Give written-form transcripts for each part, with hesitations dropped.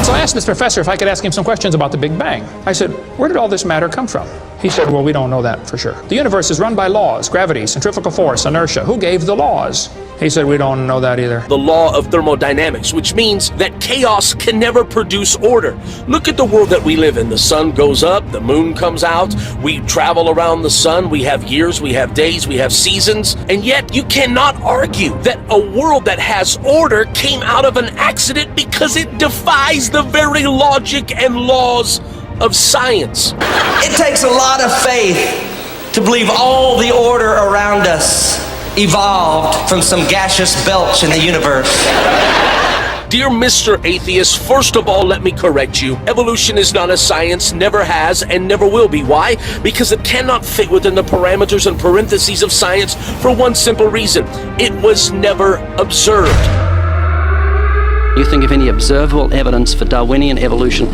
So I asked this professor if I could ask him some questions about the Big Bang. I said, where did all this matter come from? He said, well, we don't know that for sure. The universe is run by laws, gravity, centrifugal force, inertia. Who gave the laws? He said, we don't know that either. The law of thermodynamics, which means that chaos can never produce order. Look at the world that we live in. The sun goes up, the moon comes out, we travel around the sun, we have years, we have days, we have seasons, and yet you cannot argue that a world that has order came out of an accident because it defies the very logic and laws of science. It takes a lot of faith to believe all the order around us evolved from some gaseous belch in the universe. Dear Mr. Atheist, first of all, let me correct you. Evolution is not a science, never has, and never will be. Why? Because it cannot fit within the parameters and parentheses of science for one simple reason. It was never observed. You think of any observable evidence for Darwinian evolution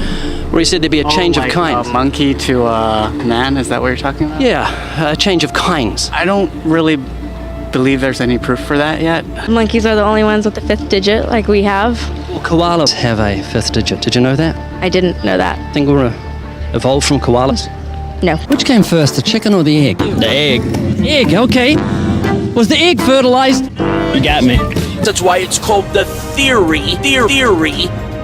where he said there'd be a change of kinds? Monkey to man, is that what you're talking about? Yeah, a change of kinds. I don't really believe there's any proof for that yet. Monkeys are the only ones with the fifth digit, like we have. Well, koalas have a fifth digit. Did you know that? I didn't know that. Think we're evolved from koalas? No. Which came first, the chicken or the egg? The egg. Egg, okay. Was the egg fertilized? You got me. That's why it's called the theory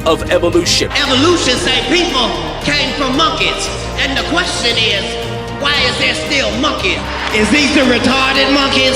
of evolution. Evolution say people came from monkeys, and the question is, why is there still monkeys? Is these the retarded monkeys?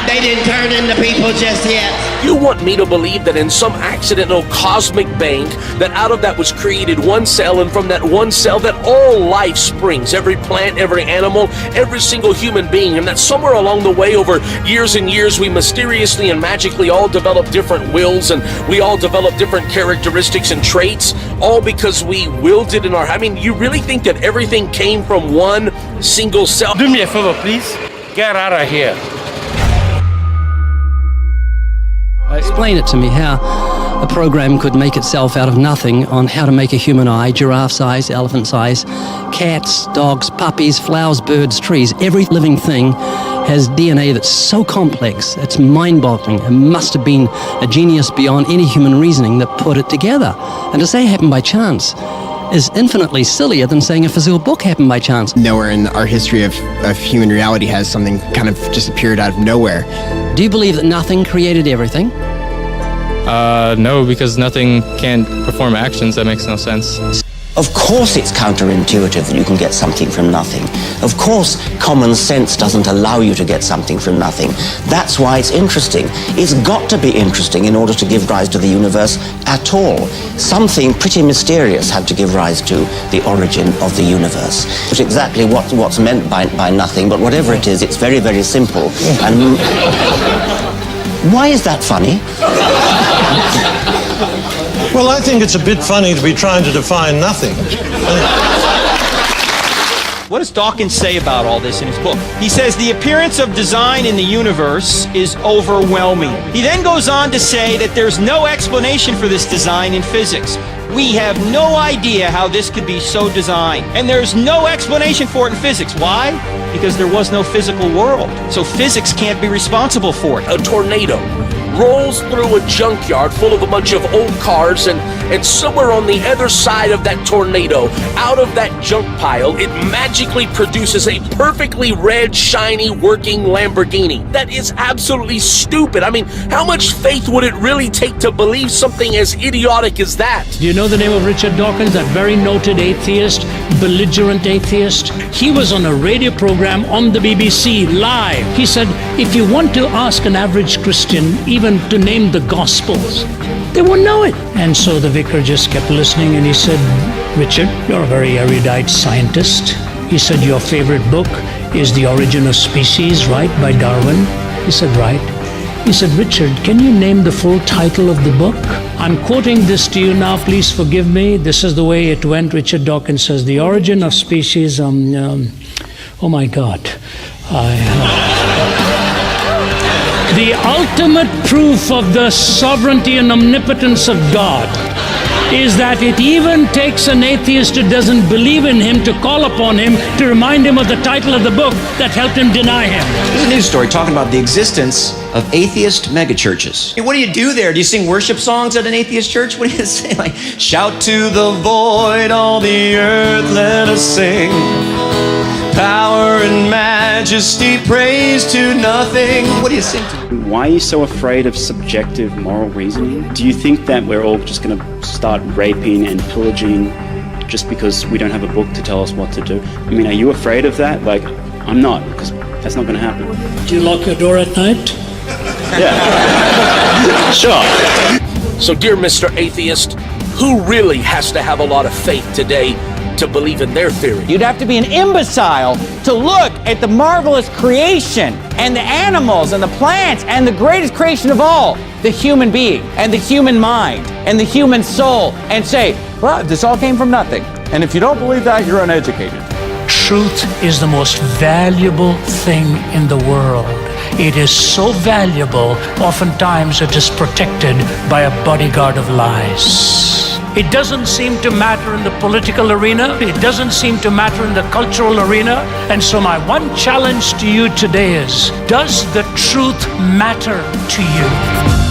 They didn't turn into people just yet. You want me to believe that in some accidental cosmic bang, that out of that was created one cell, and from that one cell that all life springs, every plant, every animal, every single human being, and that somewhere along the way over years and years we mysteriously and magically all develop different wills, and we all develop different characteristics and traits, all because we willed it in our... I mean, you really think that everything came from one single cell? Do me a favor, please. Get out of here. Explain it to me how a program could make itself out of nothing on how to make a human eye, giraffe size, elephant size, cats, dogs, puppies, flowers, birds, trees. Every living thing has DNA that's so complex, it's mind-boggling. It must have been a genius beyond any human reasoning that put it together. And to say it happened by chance is infinitely sillier than saying a physical book happened by chance. Nowhere in our history of human reality has something kind of just appeared out of nowhere. Do you believe that nothing created everything? No, because nothing can perform actions. That makes no sense. Of course it's counterintuitive that you can get something from nothing. Of course common sense doesn't allow you to get something from nothing. That's why it's interesting. It's got to be interesting in order to give rise to the universe at all. Something pretty mysterious had to give rise to the origin of the universe. Which exactly what's meant by nothing, but whatever it is, it's very, very simple. And why is that funny? Well, I think it's a bit funny to be trying to define nothing. What does Dawkins say about all this in his book? He says the appearance of design in the universe is overwhelming. He then goes on to say that there's no explanation for this design in physics. We have no idea how this could be so designed. And there's no explanation for it in physics. Why? Because there was no physical world. So physics can't be responsible for it. A tornado rolls through a junkyard full of a bunch of old cars, and somewhere on the other side of that tornado, out of that junk pile, it magically produces a perfectly red, shiny, working Lamborghini. That is absolutely stupid. I mean, how much faith would it really take to believe something as idiotic as that? Do you know the name of Richard Dawkins, that very noted atheist, belligerent atheist? He was on a radio program on the BBC live. He said, if you want to ask an average Christian even to name the Gospels, they won't know it. And so the vicar just kept listening, and he said, Richard, you're a very erudite scientist. He said, your favorite book is The Origin of Species, right, by Darwin? He said, right. He said, Richard, can you name the full title of the book? I'm quoting this to you now, please forgive me. This is the way it went. Richard Dawkins says, The Origin of Species, oh my God. The ultimate proof of the sovereignty and omnipotence of God is that it even takes an atheist who doesn't believe in him to call upon him to remind him of the title of the book that helped him deny him. There's a news story talking about the existence of atheist megachurches. What do you do there? Do you sing worship songs at an atheist church? What do you say? Like, shout to the void, all the earth, let us sing. Power and majesty, praise to nothing. What do you sing to? Why are you so afraid of subjective moral reasoning? Do you think that we're all just going to start raping and pillaging just because we don't have a book to tell us what to do? I mean, are you afraid of that? Like, I'm not, because that's not going to happen. Do you lock your door at night? Yeah. Sure. So, dear Mr. Atheist, who really has to have a lot of faith today to believe in their theory? You'd have to be an imbecile to look at the marvelous creation and the animals and the plants and the greatest creation of all, the human being and the human mind and the human soul, and say, well, this all came from nothing. And if you don't believe that, you're uneducated. Truth is the most valuable thing in the world. It is so valuable, oftentimes it is protected by a bodyguard of lies. It doesn't seem to matter in the political arena. It doesn't seem to matter in the cultural arena. And so my one challenge to you today is, does the truth matter to you?